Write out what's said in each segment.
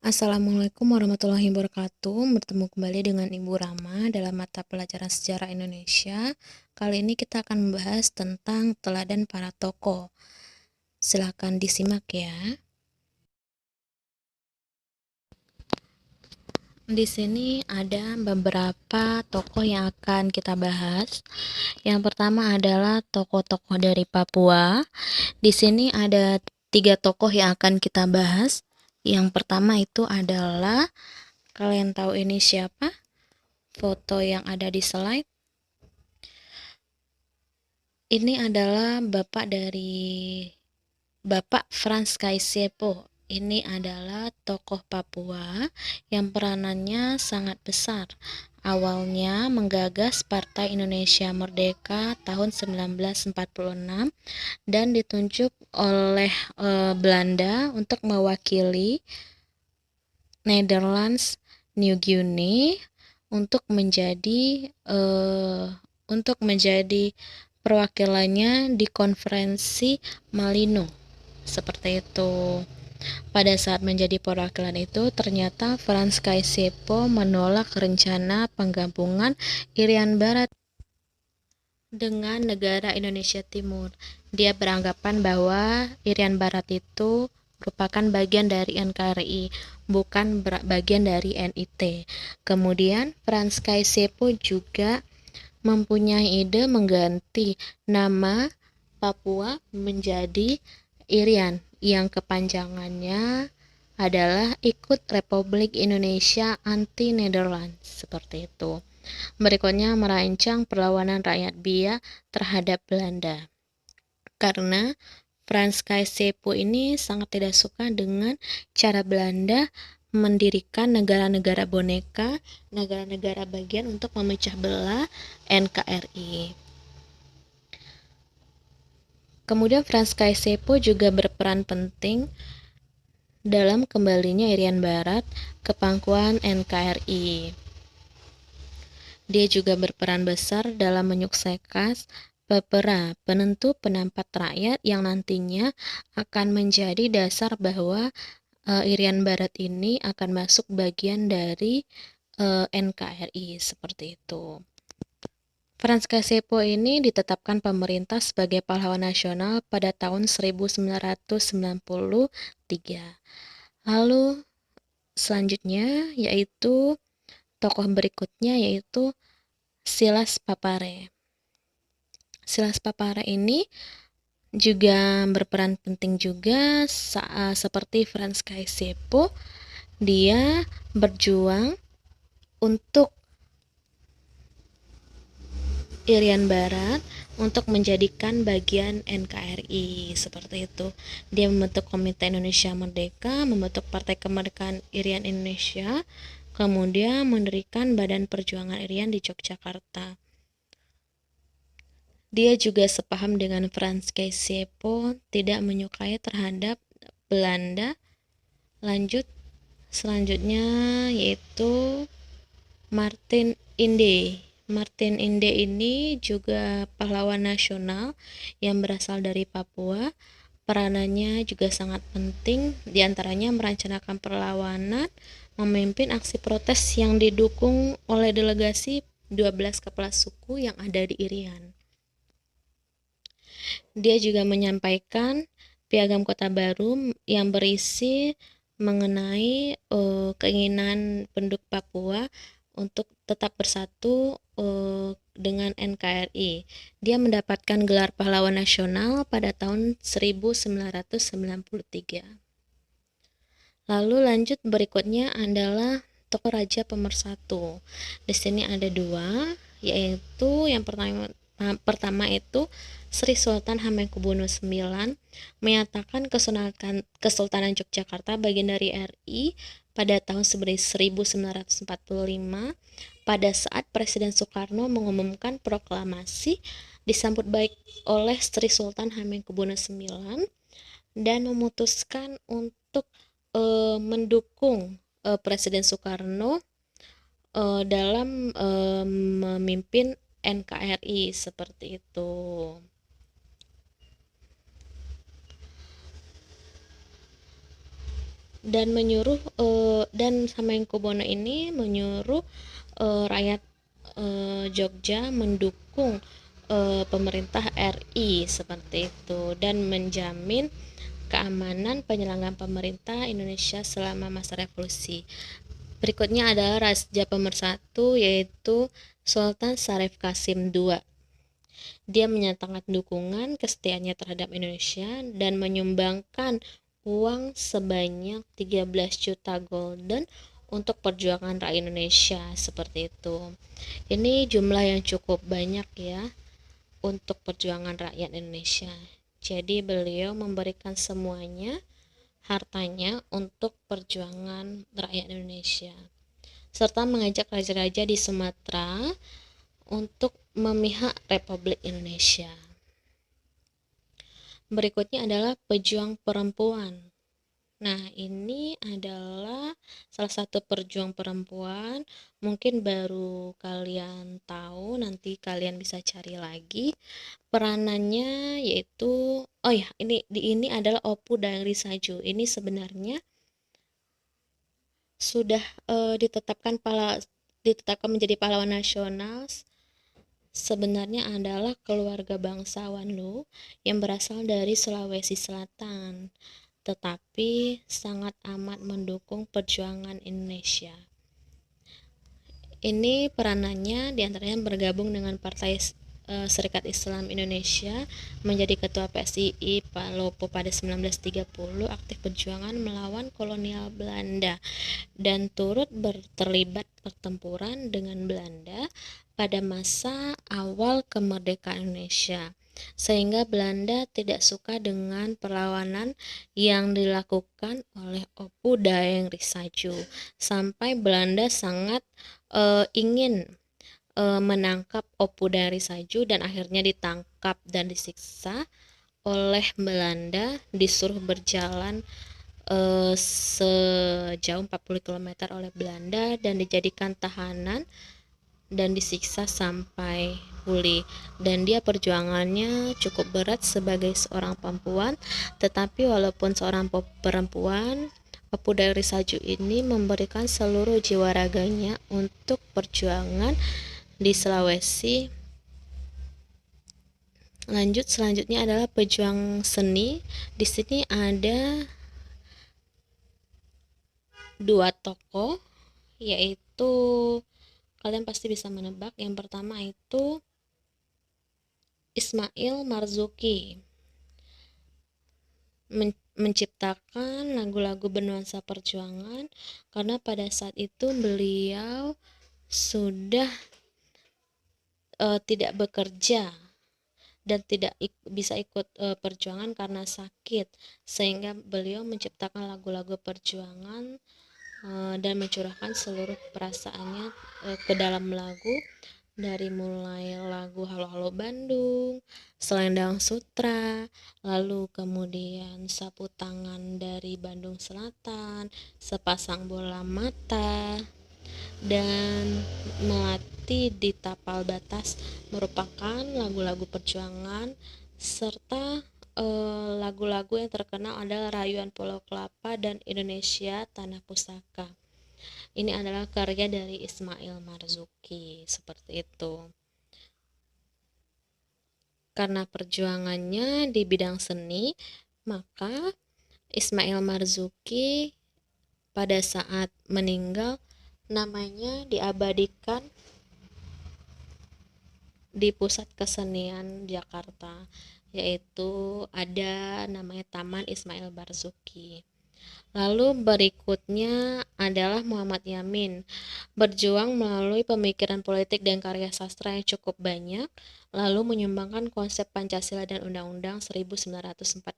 Assalamualaikum warahmatullahi wabarakatuh. Bertemu kembali dengan Ibu Rama dalam mata pelajaran Sejarah Indonesia. Kali ini kita akan membahas tentang teladan para tokoh. Silakan disimak ya. Di sini ada beberapa tokoh yang akan kita bahas. Yang pertama adalah tokoh-tokoh dari Papua. Di sini ada 3 tokoh yang akan kita bahas. Yang pertama itu adalah, kalian tahu ini siapa? Foto yang ada di slide. Ini adalah Bapak Frans Kaisiepo. Ini adalah tokoh Papua yang peranannya sangat besar. Awalnya menggagas Partai Indonesia Merdeka tahun 1946 dan ditunjuk oleh Belanda untuk mewakili Netherlands New Guinea untuk menjadi perwakilannya di konferensi Malino. Seperti itu. Pada saat menjadi perwakilan itu, ternyata Frans Kaisiepo menolak rencana penggabungan Irian Barat dengan negara Indonesia Timur. Dia beranggapan bahwa Irian Barat itu merupakan bagian dari NKRI, bukan bagian dari NIT. Kemudian Frans Kaisiepo juga mempunyai ide mengganti nama Papua menjadi Irian, yang kepanjangannya adalah Ikut Republik Indonesia Anti Netherlands, seperti itu. Berikutnya merancang perlawanan rakyat Bia terhadap Belanda. Karena Frans Kaisiepo ini sangat tidak suka dengan cara Belanda mendirikan negara-negara boneka, negara-negara bagian untuk memecah belah NKRI. Kemudian Frans Kaisiepo juga berperan penting dalam kembalinya Irian Barat ke pangkuan NKRI. Dia juga berperan besar dalam menyukseskan Pepera, penentu pendapat rakyat yang nantinya akan menjadi dasar bahwa Irian Barat ini akan masuk bagian dari NKRI, seperti itu. Frans Kaisiepo ini ditetapkan pemerintah sebagai pahlawan nasional pada tahun 1993. Lalu selanjutnya yaitu tokoh berikutnya yaitu Silas Papare. Silas Papare ini juga berperan penting juga seperti Frans Kaisiepo. Dia berjuang untuk Irian Barat untuk menjadikan bagian NKRI, seperti itu. Dia membentuk Komite Indonesia Merdeka, membentuk Partai Kemerdekaan Irian Indonesia, kemudian mendirikan Badan Perjuangan Irian di Yogyakarta. Dia juga sepaham dengan Frans Kaisiepo, tidak menyukai terhadap Belanda. Lanjut, selanjutnya yaitu Martin Inde. Martin Inde ini juga pahlawan nasional yang berasal dari Papua. Peranannya juga sangat penting, diantaranya merencanakan perlawanan, memimpin aksi protes yang didukung oleh delegasi 12 kepala suku yang ada di Irian. Dia juga menyampaikan Piagam Kota Baru yang berisi mengenai keinginan penduduk Papua untuk tetap bersatu dengan NKRI. Dia mendapatkan gelar pahlawan nasional pada tahun 1993. Lalu lanjut berikutnya adalah tokoh Raja Pemersatu. Di sini ada 2, yaitu yang pertama itu Sri Sultan Hamengkubuwono IX menyatakan Kesultanan Yogyakarta bagian dari RI pada tahun 1945 pada saat Presiden Soekarno mengumumkan proklamasi, disambut baik oleh Sri Sultan Hamengkubuwono IX dan memutuskan untuk mendukung Presiden Soekarno dalam memimpin NKRI, seperti itu. dan menyuruh dan Hamengkubuwono ini menyuruh rakyat Jogja mendukung pemerintah RI seperti itu, dan menjamin keamanan penyelenggaraan pemerintah Indonesia selama masa revolusi. Berikutnya adalah Raja Pemersatu, yaitu Sultan Syarif Qasim II. Dia menyatakan dukungan kesetiaannya terhadap Indonesia dan menyumbangkan uang sebanyak 13 juta golden untuk perjuangan rakyat Indonesia seperti itu. Ini jumlah yang cukup banyak ya untuk perjuangan rakyat Indonesia. Jadi beliau memberikan semuanya, hartanya untuk perjuangan rakyat Indonesia, serta mengajak raja-raja di Sumatera untuk memihak Republik Indonesia. Berikutnya adalah pejuang perempuan. Nah, ini adalah salah satu pejuang perempuan, mungkin baru kalian tahu, nanti kalian bisa cari lagi. Peranannya yaitu, oh ya, ini adalah Opu Dayang Risaju. Ini sebenarnya sudah ditetapkan menjadi pahlawan nasional. Sebenarnya adalah keluarga bangsawan loh, yang berasal dari Sulawesi Selatan, tetapi sangat amat mendukung perjuangan Indonesia. Ini peranannya diantaranya bergabung dengan Partai Serikat Islam Indonesia, menjadi ketua PSII Palopo pada 1930, aktif perjuangan melawan kolonial Belanda, dan turut terlibat pertempuran dengan Belanda pada masa awal kemerdekaan Indonesia, sehingga Belanda tidak suka dengan perlawanan yang dilakukan oleh Opu Dayang Risaju, sampai Belanda sangat ingin menangkap Opu Dayang Risaju, dan akhirnya ditangkap dan disiksa oleh Belanda, disuruh berjalan sejauh 40 km oleh Belanda, dan dijadikan tahanan dan disiksa sampai pulih. Dan dia perjuangannya cukup berat sebagai seorang perempuan, tetapi walaupun seorang perempuan, Opu Dayang Risaju ini memberikan seluruh jiwa raganya untuk perjuangan di Sulawesi. Lanjut, selanjutnya adalah pejuang seni. Di sini ada dua tokoh, yaitu kalian pasti bisa menebak. Yang pertama itu Ismail Marzuki, menciptakan lagu-lagu bernuansa perjuangan, karena pada saat itu beliau sudah tidak bekerja dan tidak bisa ikut perjuangan karena sakit, sehingga beliau menciptakan lagu-lagu perjuangan dan mencurahkan seluruh perasaannya ke dalam lagu, dari mulai lagu Halo Halo Bandung, Selendang Sutra, lalu kemudian Sapu Tangan dari Bandung Selatan, Sepasang Bola Mata, dan Melati di Tapal Batas, merupakan lagu-lagu perjuangan, serta lagu-lagu yang terkenal adalah Rayuan Pulau Kelapa dan Indonesia Tanah Pusaka. Ini adalah karya dari Ismail Marzuki, seperti itu. Karena perjuangannya di bidang seni, maka Ismail Marzuki pada saat meninggal namanya diabadikan di Pusat Kesenian Jakarta, yaitu ada namanya Taman Ismail Marzuki. Lalu berikutnya adalah Muhammad Yamin, berjuang melalui pemikiran politik dan karya sastra yang cukup banyak, lalu menyumbangkan konsep Pancasila dan Undang-Undang 1945,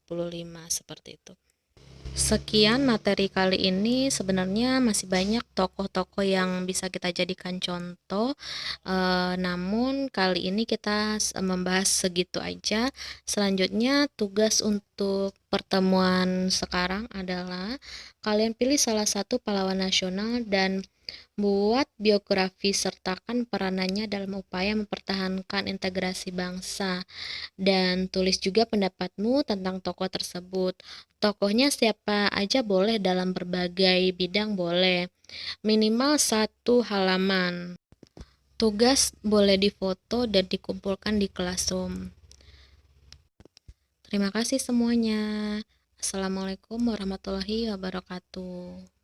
seperti itu. Sekian materi kali ini. Sebenarnya masih banyak tokoh-tokoh yang bisa kita jadikan contoh, namun kali ini kita membahas segitu aja. Selanjutnya tugas untuk pertemuan sekarang adalah kalian pilih salah satu pahlawan nasional dan Buat biografi, sertakan peranannya dalam upaya mempertahankan integrasi bangsa. Dan tulis juga pendapatmu tentang tokoh tersebut. Tokohnya siapa aja boleh, dalam berbagai bidang boleh. Minimal 1 halaman. Tugas boleh difoto dan dikumpulkan di Classroom. Terima kasih semuanya. Assalamualaikum warahmatullahi wabarakatuh.